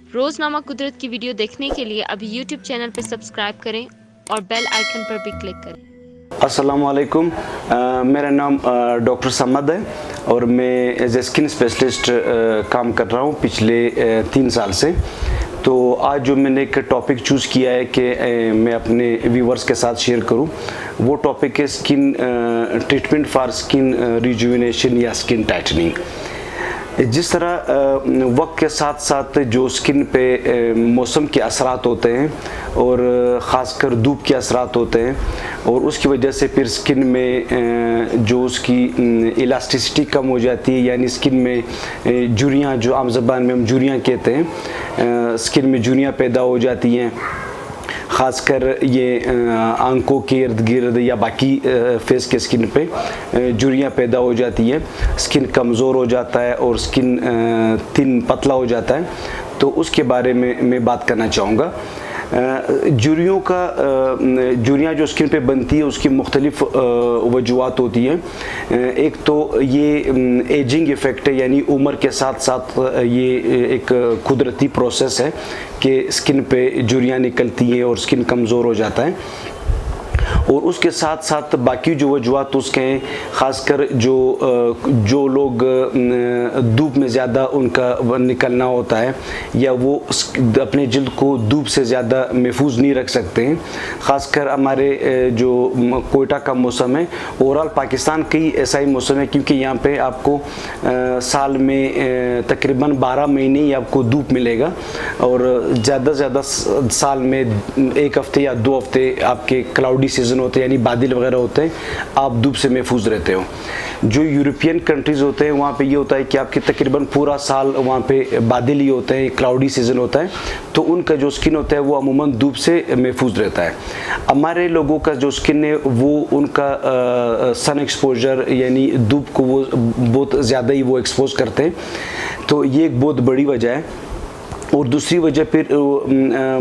रोज़नामा कुदरत की वीडियो देखने के लिए अभी यूट्यूब चैनल पर सब्सक्राइब करें और बेल आइकन पर भी क्लिक करें। अस्सलाम वालेकुम, मेरा नाम डॉक्टर समद है और मैं एज ए स्किन स्पेशलिस्ट काम कर रहा हूँ पिछले 3 साल से। तो आज जो मैंने एक टॉपिक चूज़ किया है कि मैं अपने व्यूवर्स के साथ शेयर करूं, वो टॉपिक है skin treatment for skin rejuvenation या स्किन टाइटनिंग। जिस तरह वक्त के साथ साथ जो स्किन पे मौसम के असरात होते हैं और ख़ासकर धूप के असरात होते हैं और उसकी वजह से फिर स्किन में जो उसकी इलास्टिसिटी कम हो जाती है, यानी स्किन में झुर्रियाँ, जो आम ज़बान में हम झुर्रियाँ कहते हैं, स्किन में झुर्रियाँ पैदा हो जाती हैं। ख़ासकर ये आंखों के इर्द गिर्द या बाकी फेस के स्किन पे झुर्रियाँ पैदा हो जाती है, स्किन कमज़ोर हो जाता है और स्किन थिन पतला हो जाता है। तो उसके बारे में मैं बात करना चाहूँगा। झुर्रियाँ जो स्किन पे बनती है उसकी मुख्तलिफ वजूहात होती हैं। एक तो ये एजिंग इफ़ेक्ट है, यानी उम्र के साथ साथ ये एक कुदरती प्रोसेस है कि स्किन पे झुर्रियाँ निकलती हैं और स्किन कमज़ोर हो जाता है। और उसके साथ साथ बाकी जो वजूहात उसके हैं, ख़ासकर जो लोग धूप में ज़्यादा उनका निकलना होता है या वो अपने जिल्द को धूप से ज़्यादा महफूज नहीं रख सकते हैं। ख़ासकर हमारे जो कोयटा का मौसम है, ओवरऑल पाकिस्तान का ही ऐसा ही मौसम है, क्योंकि यहाँ पे आपको साल में तकरीबन 12 महीने ही आपको धूप मिलेगा और ज़्यादा से ज़्यादा साल में 1 हफ़्ते या 2 हफ़्ते आपके क्लाउडी सीज़न होते हैं, यानी बादल वगैरह होते हैं, आप धूप से महफूज रहते हो। जो यूरोपियन कंट्रीज़ होते हैं वहाँ पे ये होता है कि आपके तकरीबन पूरा साल वहाँ पे बादल ही होते हैं, क्लाउडी सीज़न होता है, तो उनका जो स्किन होता है वो अमूमन धूप से महफूज रहता है। हमारे लोगों का जो स्किन है वो उनका सन एक्सपोजर, यानी धूप को वो बहुत ज़्यादा ही वो एक्सपोज करते हैं, तो ये एक बहुत बड़ी वजह है। और दूसरी वजह फिर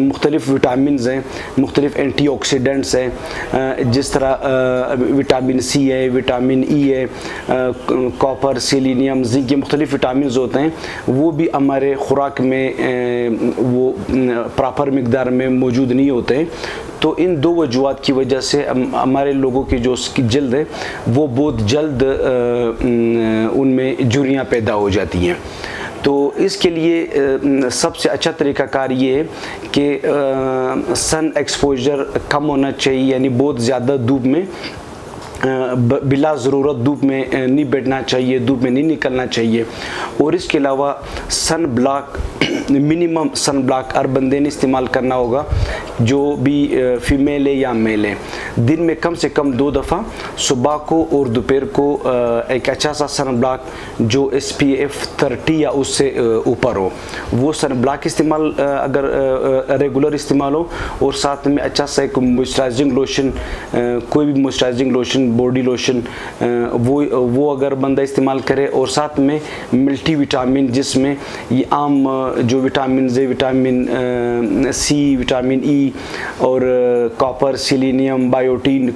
मुख्तलिफ़ विटामिन्स हैं, मुख्तलिफ़ एंटीऑक्सीडेंट्स हैं, जिस तरह विटामिन सी है, विटामिन ई है, कॉपर, सेलेनियम, जिंक, ये मुख्तलिफ़ विटामिन्स होते हैं, वो भी हमारे खुराक में वो प्रॉपर मिकदार में मौजूद नहीं होते हैं। तो इन 2 वजूहात की वजह से हमारे लोगों की जो जल्द है वो बहुत जल्द उनमें झुर्रियाँ पैदा हो जाती हैं। तो इसके लिए सबसे अच्छा तरीक़ाकार ये है कि सन एक्सपोजर कम होना चाहिए, यानी बहुत ज़्यादा धूप में बिला ज़रूरत धूप में नहीं बैठना चाहिए, धूप में नहीं निकलना चाहिए। और इसके अलावा sunblock, minimum sunblock हर बंदे ने इस्तेमाल करना होगा, जो भी फीमेल है या मेल है। दिन में कम से कम 2 दफ़ा, सुबह को और दोपहर को एक अच्छा सा सन ब्लॉक जो SPF 30 या उससे ऊपर हो, वो सन ब्लॉक इस्तेमाल अगर रेगुलर इस्तेमाल हो, और साथ में अच्छा सा एक मॉइस्चराइजिंग लोशन, कोई भी मॉइस्चराइजिंग लोशन, बॉडी लोशन, वो अगर बंदा इस्तेमाल करे, और साथ में मल्टी विटामिन, जिसमें ये आम जो विटामिन है, विटामिन सी, विटामिन ई और कॉपर, सेलेनियम, बायोटीन,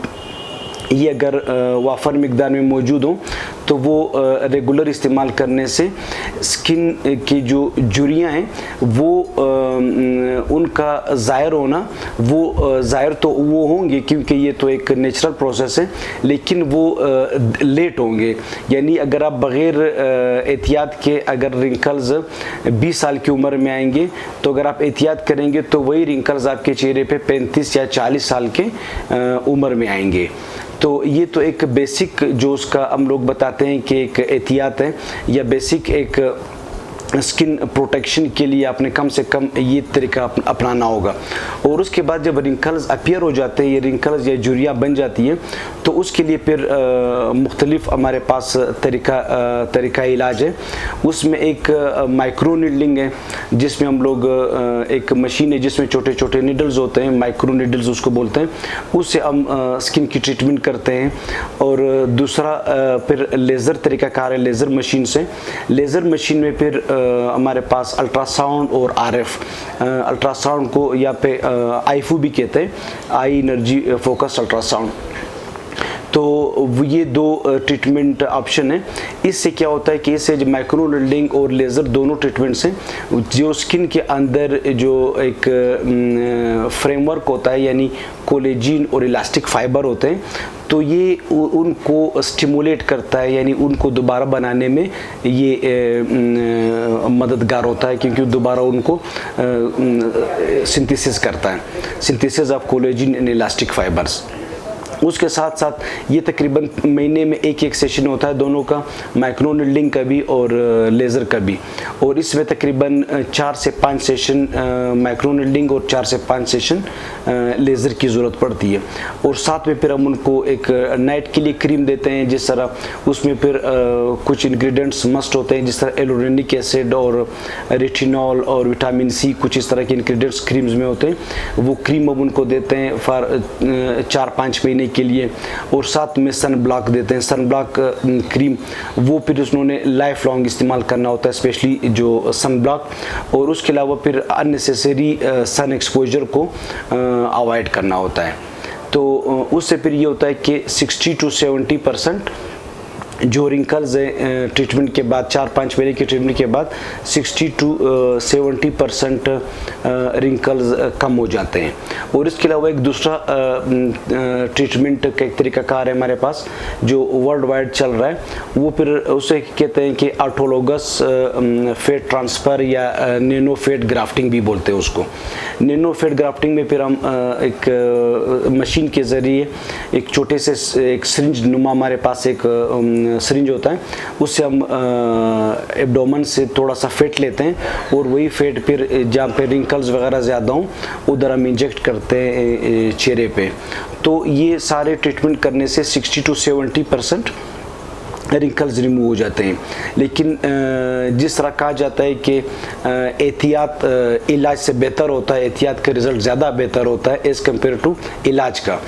ये अगर वाफर मिकदार में मौजूद हो तो वो रेगुलर इस्तेमाल करने से स्किन की जो झुर्रियाँ हैं वो उनका ज़ाहिर होना, वो ज़ाहिर तो वो होंगे क्योंकि ये तो एक नेचुरल प्रोसेस है, लेकिन वो लेट होंगे। यानी अगर आप बग़ैर एहतियात के अगर रिंकल्स 20 साल की उम्र में आएंगे, तो अगर आप एहतियात करेंगे तो वही रिंकल्स आपके चेहरे पे 35 या 40 साल के उम्र में आएंगे। तो ये तो एक बेसिक जो उसका हम लोग बताते हैं कि एक एहतियात है या बेसिक एक स्किन प्रोटेक्शन के लिए आपने कम से कम ये तरीका अपनाना होगा। और उसके बाद जब रिंकल्स अपीयर हो जाते हैं, ये रिंकल्स या झुर्रियाँ बन जाती हैं, तो उसके लिए फिर मुख्तलिफ हमारे पास तरीका इलाज है। उसमें एक माइक्रो नीडलिंग है, जिसमें हम लोग एक मशीन है जिसमें छोटे छोटे नीडल्स होते हैं, माइक्रो नीडल्स उसको बोलते हैं, उससे हम स्किन की ट्रीटमेंट करते हैं। और दूसरा फिर लेज़र तरीक़ाकार है, लेज़र मशीन से। लेज़र मशीन में फिर हमारे पास अल्ट्रासाउंड और RF, अल्ट्रासाउंड को यहाँ पे आईफू भी कहते हैं, आई एनर्जी फोकस अल्ट्रासाउंड। तो ये दो ट्रीटमेंट ऑप्शन है। इससे क्या होता है कि इससे माइक्रो नीडलिंग और लेज़र दोनों ट्रीटमेंट से जो स्किन के अंदर जो एक फ्रेमवर्क होता है यानी कोलेजिन और इलास्टिक फाइबर होते हैं, तो ये उनको स्टिमुलेट करता है यानी उनको दोबारा बनाने में ये मददगार होता है, क्योंकि दोबारा उनको सिंथेसिस करता है, synthesis of collagen and elastic fibres. उसके साथ साथ ये तकरीबन महीने में एक सेशन होता है दोनों का, माइक्रो नीडलिंग का भी और लेज़र का भी, और इसमें तकरीबन 4 से 5 सेशन माइक्रो नीडलिंग और 4 से 5 सेशन लेज़र की ज़रूरत पड़ती है। और साथ में फिर हम उनको एक नाइट के लिए क्रीम देते हैं, जिस तरह उसमें फिर कुछ इंग्रेडिएंट्स मस्ट होते हैं, जिस तरह एलोरेनिक एसिड और रेटिनॉल और विटामिन सी, कुछ इस तरह के इंग्रेडिएंट्स क्रीम्स में होते हैं। वो क्रीम हम उनको देते हैं फॉर 4-5 महीने के लिए, और साथ में सन ब्लॉक देते हैं, सन ब्लॉक क्रीम, वो फिर उन्होंने लाइफ लॉन्ग इस्तेमाल करना होता है, स्पेशली जो सन ब्लॉक। और उसके अलावा फिर अननेसेसरी सन एक्सपोजर को अवॉइड करना होता है। तो उससे फिर ये होता है कि 60 to 70% जो रिंकल्स है ट्रीटमेंट के बाद, 4-5 महीने के ट्रीटमेंट के बाद 60 to 70% रिंकल्स कम हो जाते हैं। और इसके अलावा एक दूसरा ट्रीटमेंट का एक तरीकाकार है हमारे पास जो वर्ल्ड वाइड चल रहा है, वो फिर उसे कहते हैं कि ऑटोलोगस फेट ट्रांसफ़र या नैनो फेट ग्राफ्टिंग भी बोलते हैं उसको। नैनो फेट ग्राफ्टिंग में फिर हम एक मशीन के ज़रिए एक छोटे से एक सिरिंज नुमा हमारे पास एक सिरिंज होता है, उससे हम एब्डोमेन से थोड़ा सा फेट लेते हैं और वही फेट फिर जहाँ पे रिंकल्स वगैरह ज़्यादा हों उधर हम इंजेक्ट करते हैं चेहरे पे। तो ये सारे ट्रीटमेंट करने से 60 to 70% रिंकल्स रिमूव हो जाते हैं। लेकिन जिस तरह कहा जाता है कि एहतियात इलाज से बेहतर होता है, एहतियात का रिज़ल्ट ज़्यादा बेहतर होता है एज़ कम्पेयर टू इलाज का।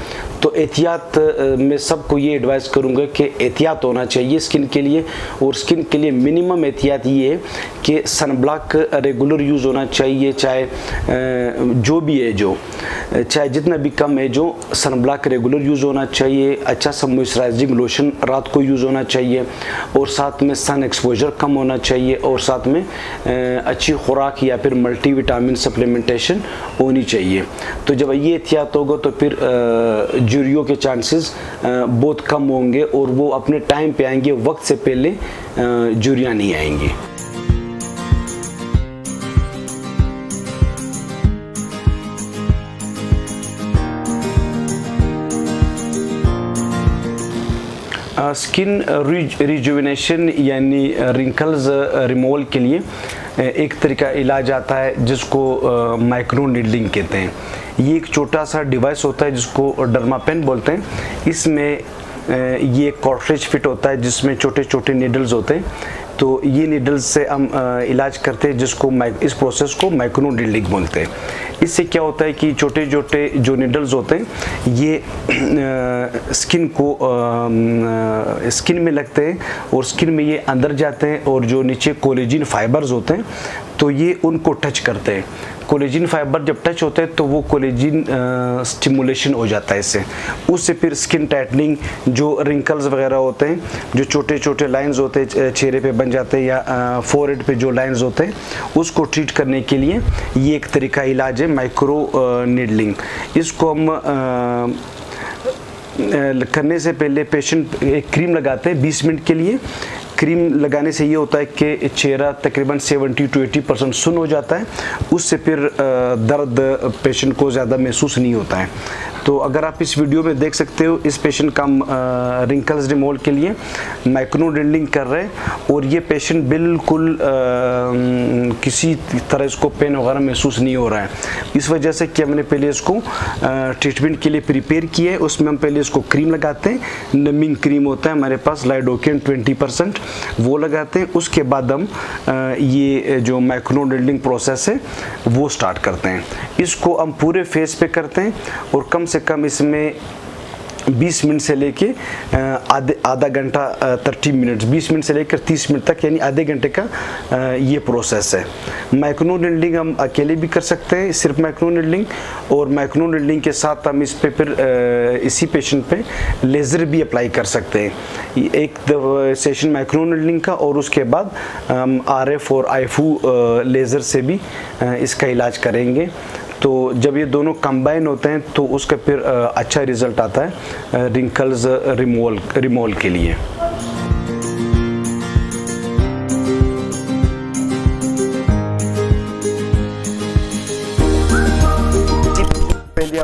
तो एहतियात मैं सबको ये एडवाइस करूँगा कि एहतियात होना चाहिए स्किन के लिए, और स्किन के लिए मिनिमम एहतियात ये है कि सन ब्लॉक रेगुलर यूज़ होना चाहिए, चाहे जो भी है जो चाहे जितना भी कम है जो सन ब्लॉक रेगुलर यूज़ होना चाहिए। अच्छा सा मॉइस्चराइजिंग लोशन रात को यूज़ होना चाहिए, और साथ में सन एक्सपोजर कम होना चाहिए, और साथ में अच्छी खुराक या फिर मल्टीविटामिन सप्लीमेंटेशन होनी चाहिए। तो जब ये एहतियात होगा तो फिर जुरियों के चांसेस बहुत कम होंगे और वो अपने टाइम पे आएंगे, वक्त से पहले जुरियाँ नहीं आएंगी। स्किन रिजुविनेशन यानी रिंकल्स रिमूवल के लिए एक तरीका इलाज आता है जिसको माइक्रो नीडलिंग कहते हैं। ये एक छोटा सा डिवाइस होता है जिसको डर्मापेन बोलते हैं। इसमें ये कॉर्ट्रिज फिट होता है जिसमें छोटे छोटे नीडल्स होते हैं। तो ये नीडल्स से हम इलाज करते हैं, जिसको इस प्रोसेस को माइक्रो नीडलिंग बोलते हैं। इससे क्या होता है कि छोटे छोटे जो नीडल्स होते हैं ये स्किन को स्किन में लगते हैं और स्किन में ये अंदर जाते हैं, और जो नीचे कोलेजिन फाइबर्स होते हैं तो ये उनको टच करते हैं। कोलेजिन फाइबर जब टच होते हैं तो वो कोलेजिन स्टिमुलेशन हो जाता है उससे फिर स्किन टाइटनिंग, जो रिंकल्स वगैरह होते हैं, जो छोटे छोटे लाइंस होते हैं चेहरे पे बन जाते हैं या फोरहेड पे जो लाइंस होते हैं, उसको ट्रीट करने के लिए ये एक तरीका इलाज है माइक्रो नीडलिंग। इसको हम करने से पहले पेशेंट एक क्रीम लगाते हैं 20 मिनट के लिए। क्रीम लगाने से ये होता है कि चेहरा तकरीबन 70 to 80% सुन्न हो जाता है, उससे फिर दर्द पेशेंट को ज़्यादा महसूस नहीं होता है। तो अगर आप इस वीडियो में देख सकते हो, इस पेशेंट का रिंकल्स रिमूवल के लिए माइक्रो नीडलिंग कर रहे हैं, और ये पेशेंट बिल्कुल किसी तरह इसको पेन वगैरह महसूस नहीं हो रहा है। इस वजह से कि हमने पहले इसको ट्रीटमेंट के लिए प्रिपेयर किया है। उसमें हम पहले इसको क्रीम लगाते हैं, नमिंग क्रीम होता है हमारे पास लाइडोकेन 20%, वो लगाते हैं। उसके बाद हम ये जो माइक्रो नीडलिंग प्रोसेस है वो स्टार्ट करते हैं। इसको हम पूरे फेस पे करते हैं, और कम से कम इसमें 20 मिनट से लेके आधा घंटा 30 मिनट, 20 मिनट से लेकर 30 मिनट तक, यानी आधे घंटे का ये प्रोसेस है। माइक्रो नीडलिंग हम अकेले भी कर सकते हैं, सिर्फ माइक्रो नीडलिंग, और माइक्रो नीडलिंग के साथ हम इस पे फिर इसी पेशेंट पे लेज़र भी अप्लाई कर सकते हैं। एक सेशन माइक्रो नीडलिंग का और उसके बाद हम RF और IFU लेज़र से भी इसका इलाज करेंगे। तो जब ये दोनों कंबाइन होते हैं तो उसका फिर अच्छा रिज़ल्ट आता है रिंकल्स रिमूवल के लिए। पहले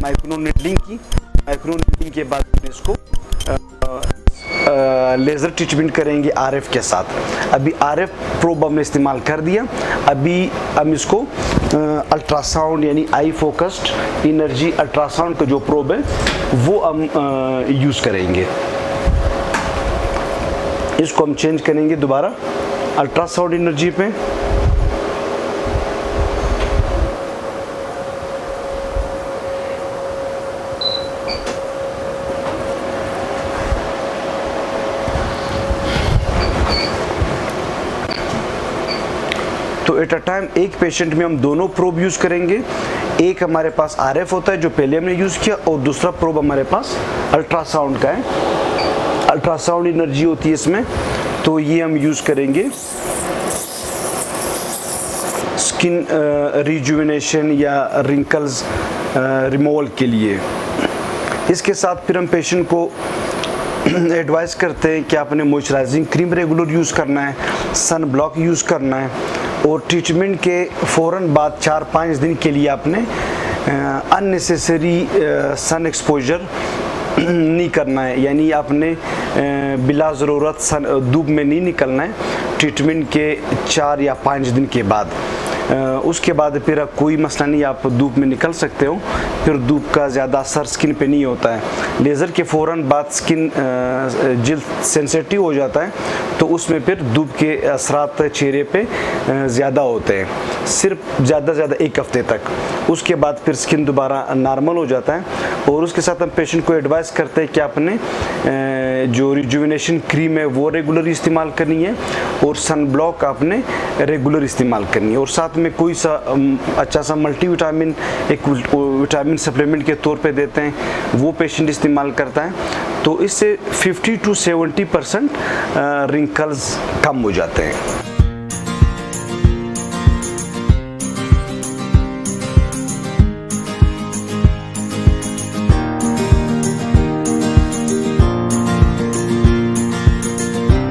माइक्रो नीडलिंग की, माइक्रो नीडलिंग के बाद इसको लेज़र ट्रीटमेंट करेंगे RF के साथ। अभी RF प्रोब हमने इस्तेमाल कर दिया, अभी हम इसको अल्ट्रासाउंड यानी आई फोकस्ड एनर्जी अल्ट्रासाउंड का जो प्रोब है वो हम यूज़ करेंगे। इसको हम चेंज करेंगे दोबारा अल्ट्रासाउंड एनर्जी पे। तो एट अ टाइम एक पेशेंट में हम दोनों प्रोब यूज़ करेंगे। एक हमारे पास RF होता है जो पहले हमने यूज़ किया, और दूसरा प्रोब हमारे पास अल्ट्रासाउंड का है, अल्ट्रासाउंड एनर्जी होती है इसमें। तो ये हम यूज़ करेंगे स्किन रिजुविनेशन या रिंकल्स रिमूवल के लिए। इसके साथ फिर हम पेशेंट को एडवाइस करते हैं कि आपने मॉइस्चराइजिंग क्रीम रेगुलर यूज़ करना है, सन ब्लॉक यूज़ करना है, और ट्रीटमेंट के फ़ौरन बाद 4-5 दिन के लिए आपने अननेसेसरी सन एक्सपोजर नहीं करना है, यानी आपने बिला ज़रूरत धूप में नहीं निकलना है ट्रीटमेंट के 4 या 5 दिन के बाद। उसके बाद फिर कोई मसला नहीं, आप धूप में निकल सकते हो, फिर धूप का ज़्यादा असर स्किन पे नहीं होता है। लेज़र के फ़ौरन बाद स्किन जिल्द सेंसिटिव हो जाता है, तो उसमें फिर धूप के असरात चेहरे पे ज़्यादा होते हैं, सिर्फ ज़्यादा से ज़्यादा 1 हफ्ते तक। उसके बाद फिर स्किन दोबारा नॉर्मल हो जाता है। और उसके साथ हम पेशेंट को एडवाइस करते हैं कि आपने जो रिजुविनेशन क्रीम है वो रेगुलर इस्तेमाल करनी है, और सन ब्लॉक आपने रेगुलर इस्तेमाल करनी है, और साथ में कोई सा अच्छा सा मल्टीविटामिन एक विटामिन सप्लीमेंट के तौर पे देते हैं, वो पेशेंट इस्तेमाल करता है। तो इससे 50 to 70% रिंकल्स कम हो जाते हैं।